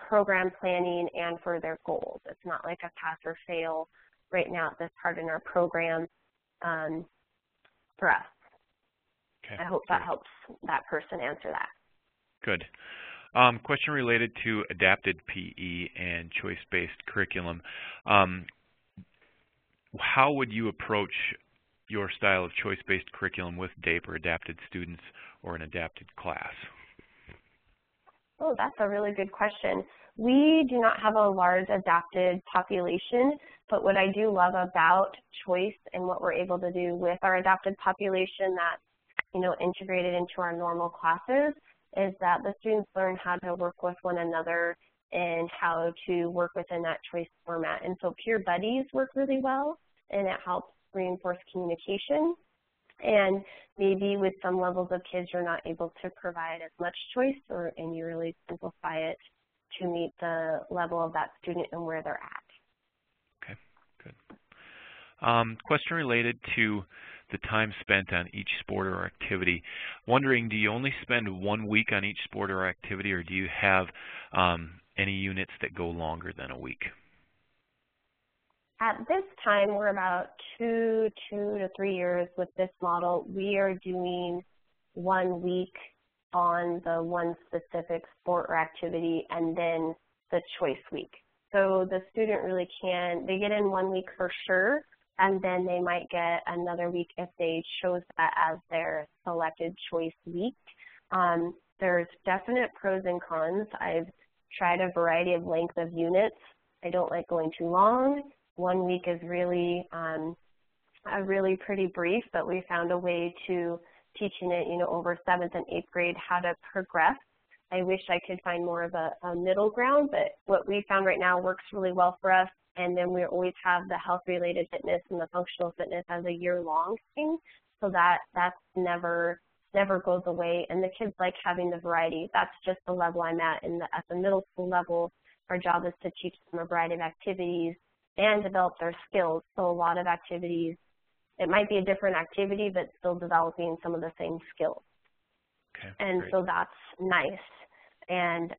program planning and for their goals. It's not like a pass or fail right now at this part in our program for us. Okay. I hope that helps that person answer that. Good. Question related to adapted PE and choice-based curriculum. How would you approach your style of choice-based curriculum with DAPE or adapted students or an adapted class? Oh, that's a really good question. We do not have a large adapted population, but what I do love about choice and what we're able to do with our adapted population that's, integrated into our normal classes is that the students learn how to work with one another and how to work within that choice format. And so peer buddies work really well, and it helps reinforce communication. And maybe with some levels of kids, you're not able to provide as much choice, and you really simplify it to meet the level of that student and where they're at. Okay, good. Question related to the time spent on each sport or activity. Wondering, do you only spend 1 week on each sport or activity, or do you have any units that go longer than a week? At this time, we're about 2 to 3 years with this model. We are doing 1 week on the one specific sport or activity and then the choice week. So the student really they get in 1 week for sure, and then they might get another week if they chose that as their selected choice week. There's definite pros and cons. I've tried a variety of length of units. I don't like going too long. 1 week is really pretty brief, but we found a way to teaching it, over 7th and 8th grade how to progress. I wish I could find more of a middle ground, but what we found right now works really well for us. And then we always have the health-related fitness and the functional fitness as a year-long thing, so that's never goes away. And the kids like having the variety. That's just the level I'm at. At the middle school level, our job is to teach them a variety of activities and develop their skills. So a lot of activities, it might be a different activity, but still developing some of the same skills. Okay, and great. So that's nice. And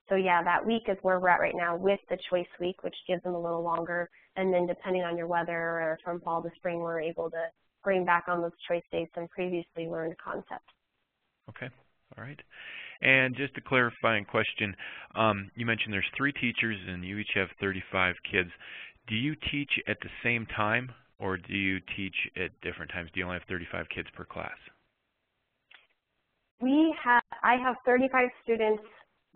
so yeah, that week is where we're at right now with the choice week, which gives them a little longer. And then depending on your weather or from fall to spring, we're able to bring back on those choice dates and previously learned concepts. Okay, all right. And just a clarifying question, you mentioned there's 3 teachers and you each have 35 kids. Do you teach at the same time, or do you teach at different times? Do you only have 35 kids per class? I have 35 students,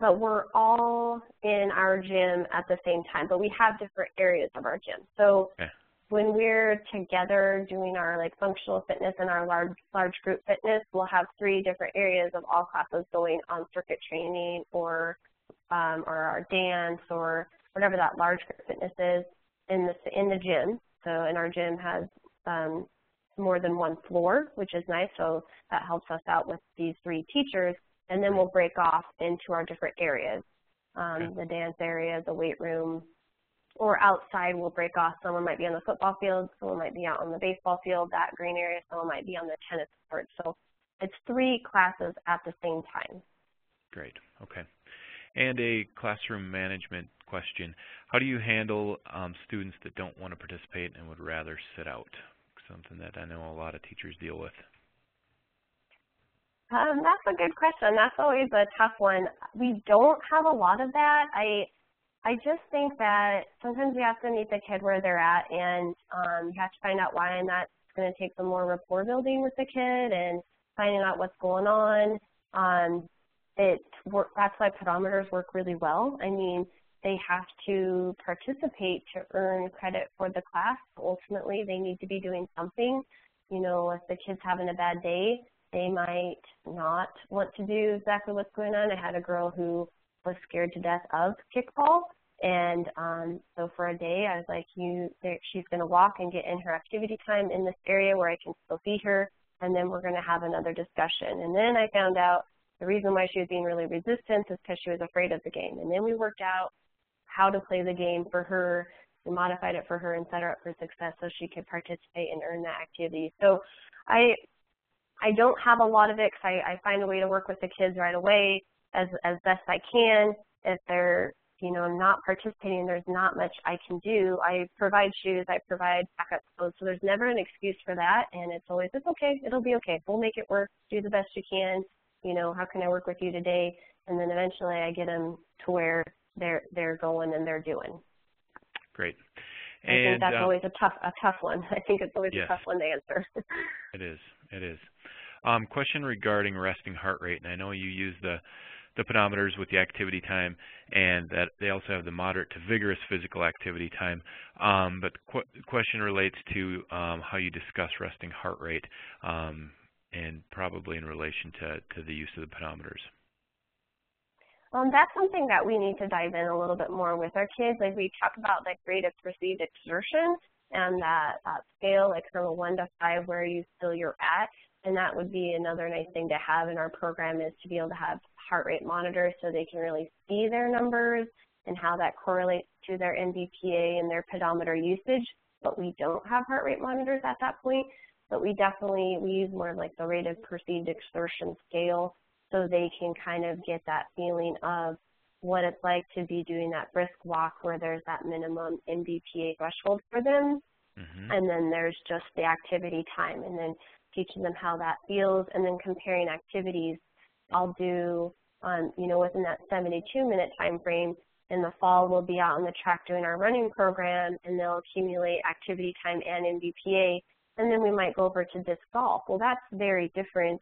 but we're all in our gym at the same time, but we have different areas of our gym. So okay. When we're together doing our functional fitness and our large group fitness, we'll have 3 different areas of all classes going on circuit training or our dance or whatever that large group fitness is in the gym. So and our gym has more than 1 floor, which is nice. So that helps us out with these 3 teachers. And then we'll break off into our different areas, the dance area, the weight room, or outside we'll break off. Someone might be on the football field, someone might be out on the baseball field, that green area, someone might be on the tennis court. So it's 3 classes at the same time. Great, okay. And a classroom management question. How do you handle students that don't want to participate and would rather sit out? Something that I know a lot of teachers deal with. That's a good question. That's always a tough one. We don't have a lot of that. I just think that sometimes we have to meet the kid where they're at, and you have to find out why, and that's going to take some more rapport building with the kid and finding out what's going on. That's why pedometers work really well. I mean, they have to participate to earn credit for the class. Ultimately, they need to be doing something. If the kid's having a bad day, they might not want to do exactly what's going on. I had a girl who was scared to death of kickball, and so for a day I was like, she's going to walk and get in her activity time in this area where I can still see her, and then we're going to have another discussion. And then I found out the reason why she was being really resistant is because she was afraid of the game. And then we worked out how to play the game for her, we modified it for her and set her up for success so she could participate and earn that activity. So I don't have a lot of it because I find a way to work with the kids right away as best I can. If they're, not participating, there's not much I can do. I provide shoes, I provide backup clothes, so there's never an excuse for that, and it's always, it's okay, it'll be okay, we'll make it work, do the best you can, how can I work with you today? And then eventually I get them to where they're going and they're doing. Great. And I think that's always a tough one. I think it's always a tough one to answer. It is. Question regarding resting heart rate, and I know you use the pedometers with the activity time, and that they also have the moderate to vigorous physical activity time. But the question relates to how you discuss resting heart rate, and probably in relation to the use of the pedometers. That's something that we need to dive in a little bit more with our kids. Like we talk about rate of perceived exertion, and that scale, like from a 1 to 5, where you feel you're at. And that would be another nice thing to have in our program, is to be able to have heart rate monitors so they can really see their numbers and how that correlates to their NBPA and their pedometer usage. But we don't have heart rate monitors at that point. But we use more of like the rate of perceived exertion scale, so they can kind of get that feeling of what it's like to be doing that brisk walk where there's that minimum NBPA threshold for them. And then there's just the activity time, and then teaching them how that feels, and then comparing activities. I'll do, within that 72-minute time frame. In the fall, we'll be out on the track doing our running program, and they'll accumulate activity time and NBPA, and then we might go over to disc golf. Well, that's very different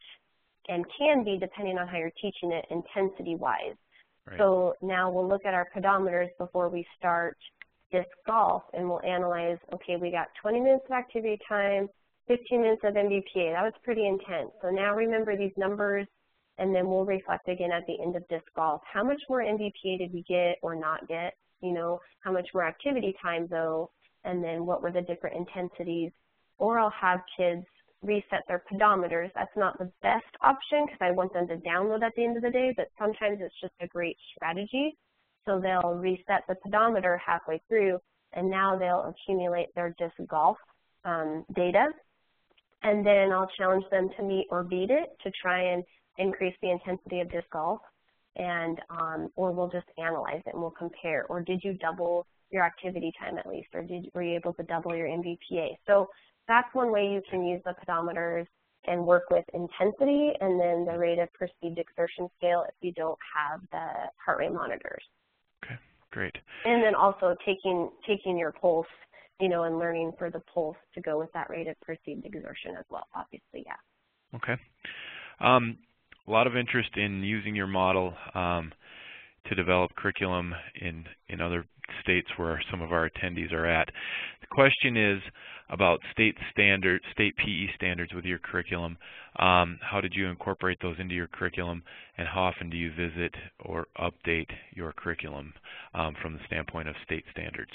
and can be, depending on how you're teaching it, intensity-wise. Right. So now we'll look at our pedometers before we start disc golf, and we'll analyze, okay, we got 20 minutes of activity time, 15 minutes of NBPA. That was pretty intense. So now remember these numbers, and then we'll reflect again at the end of disc golf. How much more NBPA did we get or not get? How much more activity time though? And then what were the different intensities? Or I'll have kids reset their pedometers. That's not the best option because I want them to download at the end of the day, but sometimes it's just a great strategy. So they'll reset the pedometer halfway through, and now they'll accumulate their disc golf data. And then I'll challenge them to meet or beat it to try and increase the intensity of disc golf, and or we'll just analyze it and we'll compare. Or did you double your activity time at least, or were you able to double your NBPA? So that's one way you can use the pedometers and work with intensity, and then the rate of perceived exertion scale if you don't have the heart rate monitors. Okay, great. And then also taking your pulse, and learning for the pulse to go with that rate of perceived exertion as well, obviously, yeah. Okay. A lot of interest in using your model to develop curriculum in other states where some of our attendees are at. The question is about state PE standards with your curriculum. How did you incorporate those into your curriculum, and how often do you visit or update your curriculum from the standpoint of state standards?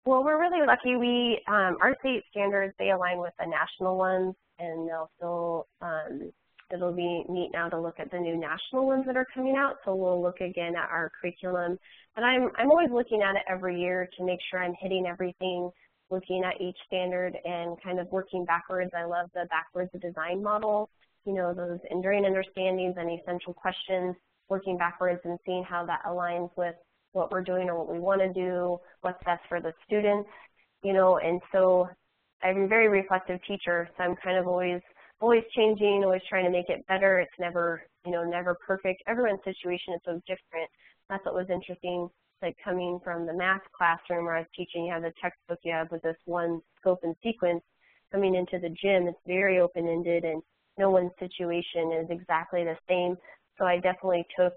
Well, we're really lucky. Our state standards, they align with the national ones, and they'll still, it'll be neat now to look at the new national ones that are coming out. So we'll look again at our curriculum. But I'm always looking at it every year to make sure I'm hitting everything, looking at each standard and kind of working backwards. I love the backwards design model, those enduring understandings and essential questions, working backwards and seeing how that aligns with what we're doing or what we want to do, what's best for the students, and so I'm a very reflective teacher, so I'm kind of always changing, always trying to make it better. It's never, never perfect. Everyone's situation is so different. That's what was interesting, like coming from the math classroom where I was teaching, you have the textbook you have with this one scope and sequence. Coming into the gym, it's very open-ended, and no one's situation is exactly the same. So I definitely took,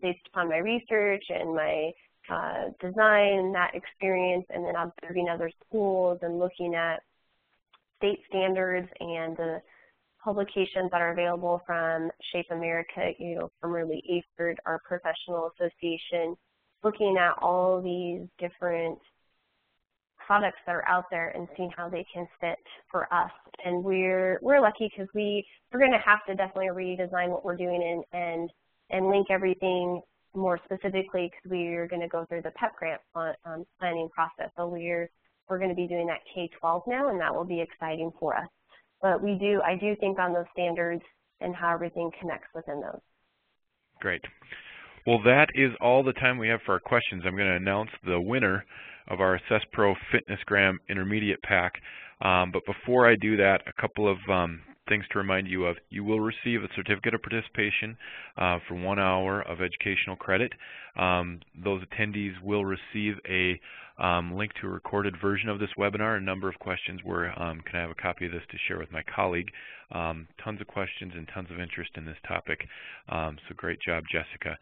based upon my research and my design, that experience, and then observing other schools and looking at state standards and the publications that are available from Shape America, formerly AFERD, our professional association, looking at all these different products that are out there and seeing how they can fit for us. And we're lucky because we're going to have to definitely redesign what we're doing and link everything more specifically because we're going to go through the PEP grant planning process. So we're going to be doing that K-12 now, and that will be exciting for us. But I do think on those standards and how everything connects within those. Great. Well, that is all the time we have for our questions. I'm going to announce the winner of our Assess Pro Fitnessgram Intermediate Pack. But before I do that, a couple of things to remind you of. You will receive a certificate of participation for 1 hour of educational credit. Those attendees will receive a link to a recorded version of this webinar. A number of questions were, can I have a copy of this to share with my colleague? Tons of questions and tons of interest in this topic. So great job, Jessica.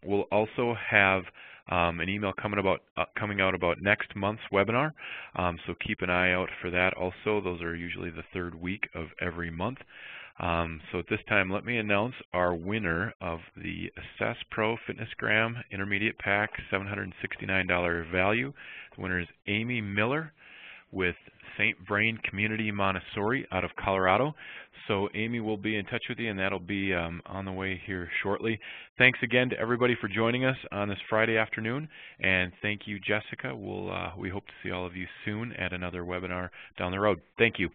We'll also have an email coming out about next month's webinar, so keep an eye out for that also. Those are usually the third week of every month. So at this time, let me announce our winner of the Assess Pro Fitnessgram Intermediate Pack, $769 value. The winner is Amy Miller with St. Vrain Community Montessori out of Colorado. So Amy will be in touch with you, and that'll be on the way here shortly. Thanks again to everybody for joining us on this Friday afternoon, and thank you, Jessica. We hope to see all of you soon at another webinar down the road. Thank you.